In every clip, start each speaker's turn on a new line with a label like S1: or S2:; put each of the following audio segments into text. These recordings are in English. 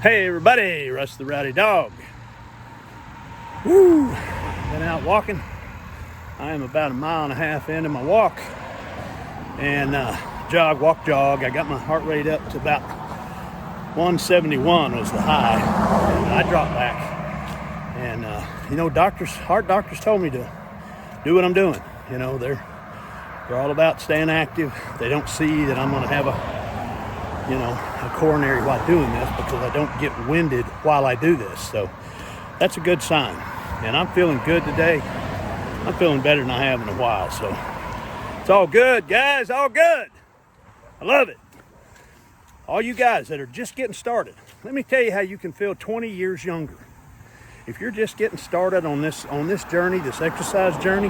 S1: Hey everybody, Russ the Rowdy Dog. Woo! Been out walking. I am about 1.5 miles into my walk. And walk jog. I got my heart rate up to about 171 was the high. And I dropped back. And heart doctors told me to do what I'm doing. You know, they're all about staying active. They don't see that I'm gonna have a coronary while doing this because I don't get winded while I do this. So that's a good sign. And I'm feeling good today. I'm feeling better than I have in a while. So it's all good, guys, all good. I love it. All you guys that are just getting started, let me tell you how you can feel 20 years younger. If you're just getting started on this journey, this exercise journey,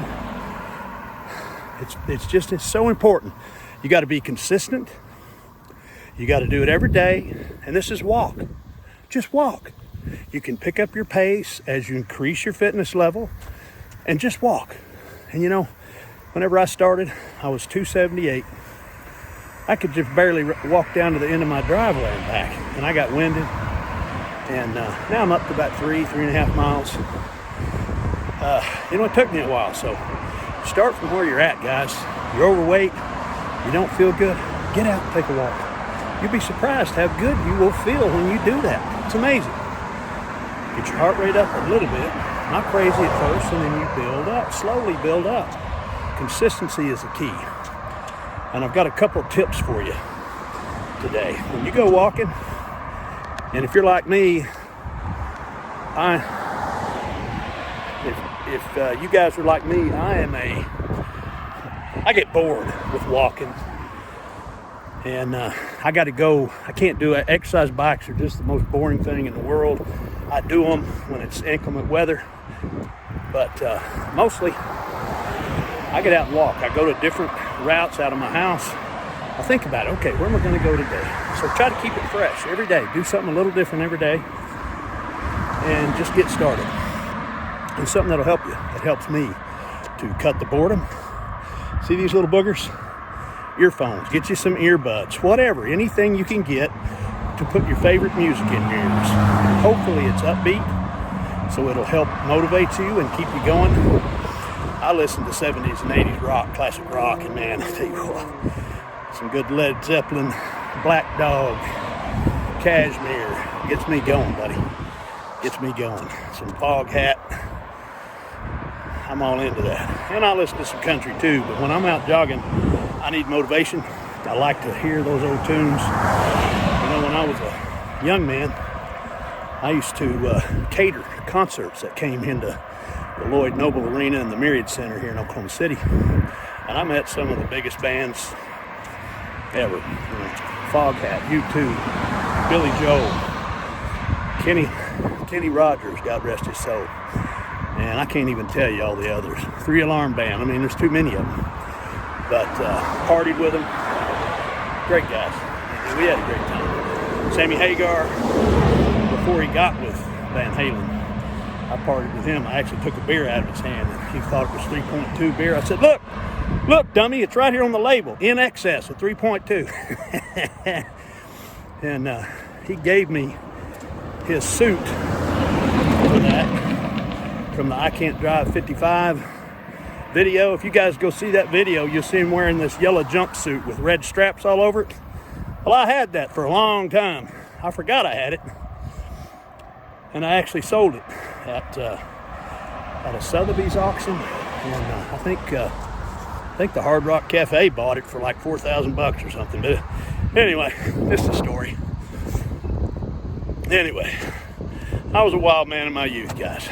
S1: it's so important. You got to be consistent. You got to do it every day, and this is walk. Just walk. You can pick up your pace as you increase your fitness level, and just walk. And whenever I started, I was 278. I could just barely walk down to the end of my driveway and back, and I got winded. And now I'm up to about 3.5 miles. It took me a while, so start from where you're at, guys. You're overweight, you don't feel good, get out and take a walk. You'll be surprised how good you will feel when you do that. It's amazing. Get your heart rate up a little bit, not crazy at first, and then you build up, slowly build up. Consistency is the key. And I've got a couple of tips for you today. When you go walking, and if you're like me, if you guys are like me, I get bored with walking. And I got to go. I can't do it. Exercise bikes are just the most boring thing in the world. I do them when it's inclement weather. But mostly, I get out and walk. I go to different routes out of my house. I think about it. Okay, where am I going to go today? So try to keep it fresh every day. Do something a little different every day. And just get started. And something that'll help you. That helps me to cut the boredom. See these little boogers? Earphones, get you some earbuds, whatever, anything you can get to put your favorite music in your ears. Hopefully it's upbeat, so it'll help motivate you and keep you going. I listen to 70s and 80s rock, classic rock, and man, I tell you what, some good Led Zeppelin, Black Dog, Cashmere, gets me going, buddy. Gets me going. Some Fog Hat, I'm all into that. And I listen to some country too, but when I'm out jogging, I need motivation. I like to hear those old tunes. When I was a young man, I used to cater to concerts that came into the Lloyd Noble Arena and the Myriad Center here in Oklahoma City. And I met some of the biggest bands ever. Fog Hat, U2, Billy Joel, Kenny Rogers, God rest his soul. And I can't even tell you all the others. 3 Alarm Band, there's too many of them. But partied with them. Great guys. And we had a great time. Sammy Hagar, before he got with Van Halen, I partied with him. I actually took a beer out of his hand, and he thought it was 3.2 beer. I said, look, dummy, it's right here on the label, in excess of 3.2. And he gave me his suit for that from the I Can't Drive 55 video. If you guys go see that video, you'll see him wearing this yellow jumpsuit with red straps all over it. Well, I had that for a long time. I forgot I had it, and I actually sold it at a Sotheby's auction. And I think the Hard Rock Cafe bought it for like $4,000 or something. But anyway, this is the story. Anyway, I was a wild man in my youth, guys.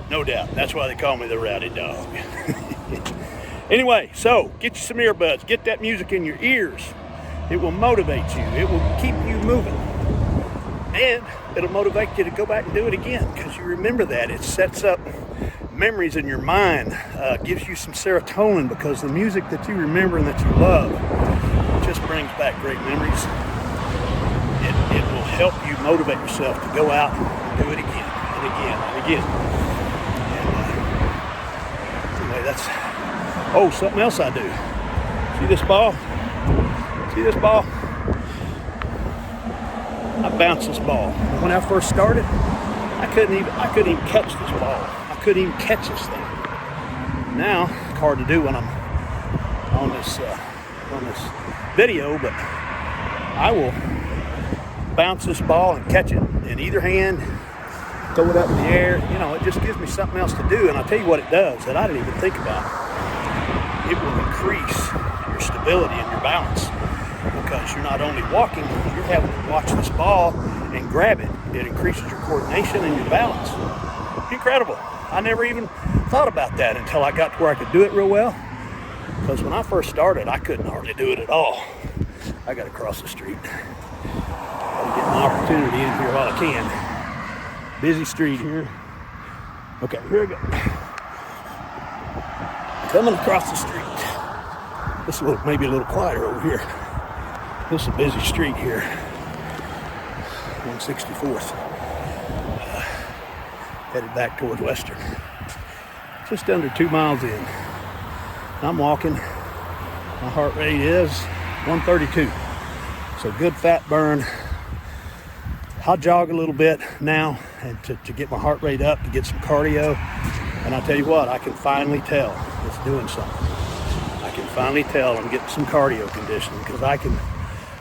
S1: No doubt. That's why they call me the Rowdy Dog. Anyway, so get you some earbuds. Get that music in your ears. It will motivate you. It will keep you moving. And it'll motivate you to go back and do it again because you remember that. It sets up memories in your mind. Gives you some serotonin because the music that you remember and that you love just brings back great memories. It will help you motivate yourself to go out and do it again and again and again. Something else I do. See this ball? See this ball? I bounce this ball. And when I first started, I couldn't even catch this ball. I couldn't even catch this thing. Now, it's hard to do when I'm on this video, but I will bounce this ball and catch it in either hand, throw it up in the air. You know, it just gives me something else to do. And I'll tell you what it does that I didn't even think about. It will increase your stability and your balance, because you're not only walking, you're having to watch this ball and grab it. It increases your coordination and your balance. Incredible. I never even thought about that until I got to where I could do it real well. Because when I first started, I couldn't hardly do it at all. I got to cross the street. Gotta get my opportunity in here while I can. Busy street here. Okay, here we go. Coming across the street. This is maybe a little quieter over here. This is a busy street here. 164th. Headed back towards Western. Just under 2 miles in. I'm walking. My heart rate is 132. So good fat burn. I'll jog a little bit now and to get my heart rate up, to get some cardio. And I'll tell you what, I can finally tell it's doing something. I can finally tell I'm getting some cardio conditioning, because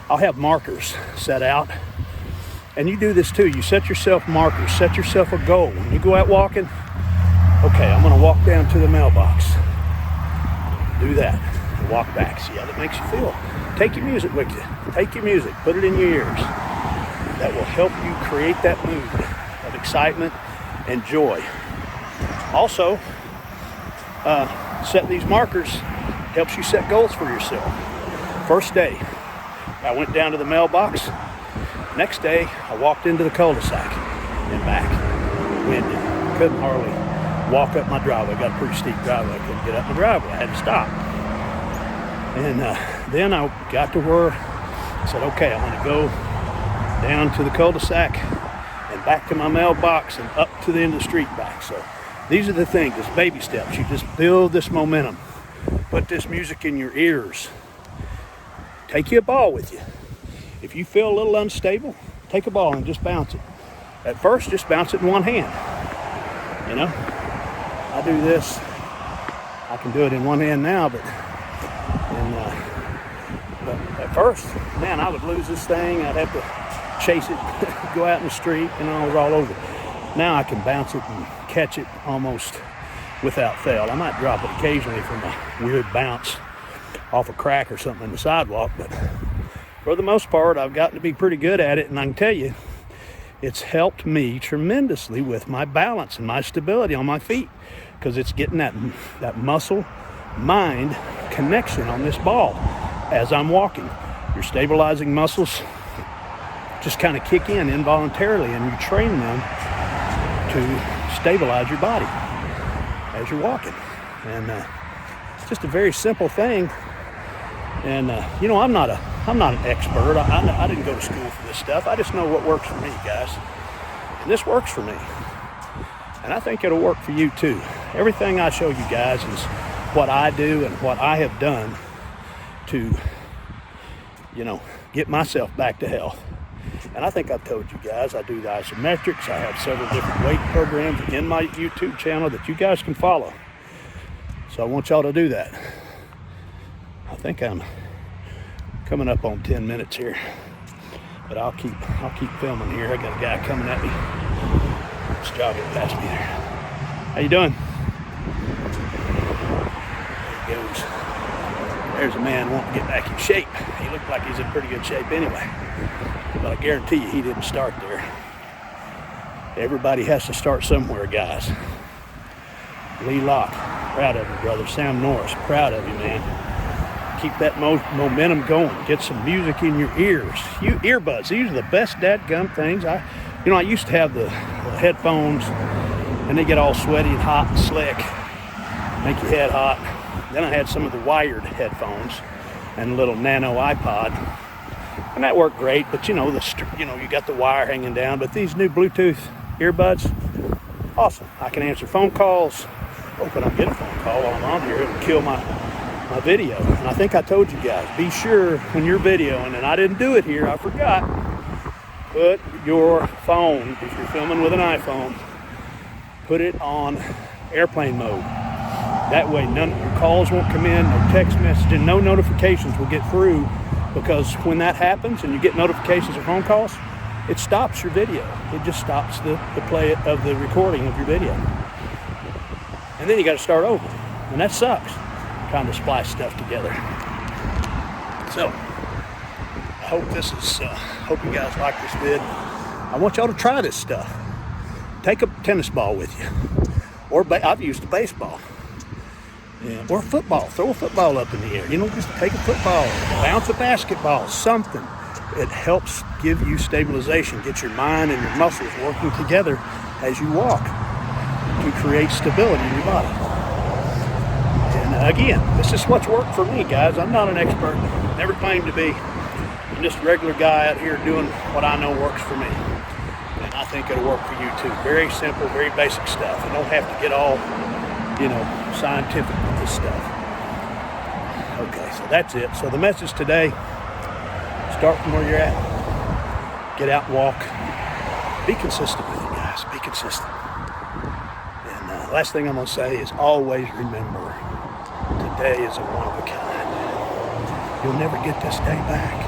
S1: I'll have markers set out. And you do this too. You set yourself markers, set yourself a goal. When you go out walking, okay, I'm gonna walk down to the mailbox. Do that and walk back. See how that makes you feel. Take your music with you. Take your music, put it in your ears. That will help you create that mood of excitement and joy. Also, set these markers helps you set goals for yourself. First day, I went down to the mailbox. Next day, I walked into the cul-de-sac and back. Windy. Couldn't hardly walk up my driveway. I got a pretty steep driveway. I couldn't get up my driveway. I had to stop. And then I got to where I said, okay, I'm going to go down to the cul-de-sac and back to my mailbox and up to the end of the street back. So these are the things, it's baby steps. You just build this momentum. Put this music in your ears. Take your ball with you. If you feel a little unstable, take a ball and just bounce it. At first, just bounce it in one hand. You know, I do this. I can do it in one hand now, but at first, man, I would lose this thing. I'd have to chase it, go out in the street, and I was all over. Now I can bounce it and catch it almost without fail. I might drop it occasionally from a weird bounce off a crack or something in the sidewalk, but for the most part, I've gotten to be pretty good at it, and I can tell you, it's helped me tremendously with my balance and my stability on my feet, because it's getting that muscle-mind connection on this ball as I'm walking. Your stabilizing muscles just kind of kick in involuntarily, and you train them to stabilize your body as you're walking. And it's just a very simple thing. And you know, I'm not an expert. I didn't go to school for this stuff. I just know what works for me, guys. And this works for me. And I think it'll work for you too. Everything I show you guys is what I do and what I have done to, you know, get myself back to health. And I think I've told you guys, I do the isometrics. I have several different weight programs in my YouTube channel that you guys can follow. So I want y'all to do that. I think I'm coming up on 10 minutes here, but I'll keep filming here. I got a guy coming at me. He's jogging past me there. How you doing? There he goes. There's a man wanting to get back in shape. He looked like he's in pretty good shape anyway. But I guarantee you he didn't start there. Everybody has to start somewhere, guys. Lee Locke, proud of you, brother. Sam Norris, proud of you, man. Keep that momentum going. Get some music in your ears. Earbuds, these are the best dadgum things. I used to have the headphones, and they get all sweaty and hot and slick, make your head hot. Then I had some of the wired headphones and a little nano iPod, and that worked great. But you got the wire hanging down. But these new Bluetooth earbuds, awesome. I can answer phone calls. Hope I don't get a phone call while I'm on here. It'll kill my video. And I think I told you guys, be sure when you're videoing, and I didn't do it here, I forgot, put your phone, if you're filming with an iPhone, put it on airplane mode. That way none of your calls won't come in, no text messaging, no notifications will get through, because when that happens and you get notifications or phone calls, it stops your video. It just stops the play of the recording of your video. And then you got to start over. And that sucks, trying to splice stuff together. So, hope you guys like this vid. I want y'all to try this stuff. Take a tennis ball with you. Or I've used a baseball. Yeah, or a football. Throw a football up in the air. Just take a football, bounce a basketball, something. It helps give you stabilization, get your mind and your muscles working together as you walk to create stability in your body. And again, this is what's worked for me, guys. I'm not an expert. Never claimed to be. I'm just a regular guy out here doing what I know works for me. And I think it'll work for you too. Very simple, very basic stuff. You don't have to get all, scientific with this stuff. Okay, so that's it. So the message today, start from where you're at. Get out and walk. Be consistent with it, guys. Be consistent. And last thing I'm going to say is always remember, today is a one of a kind. You'll never get this day back.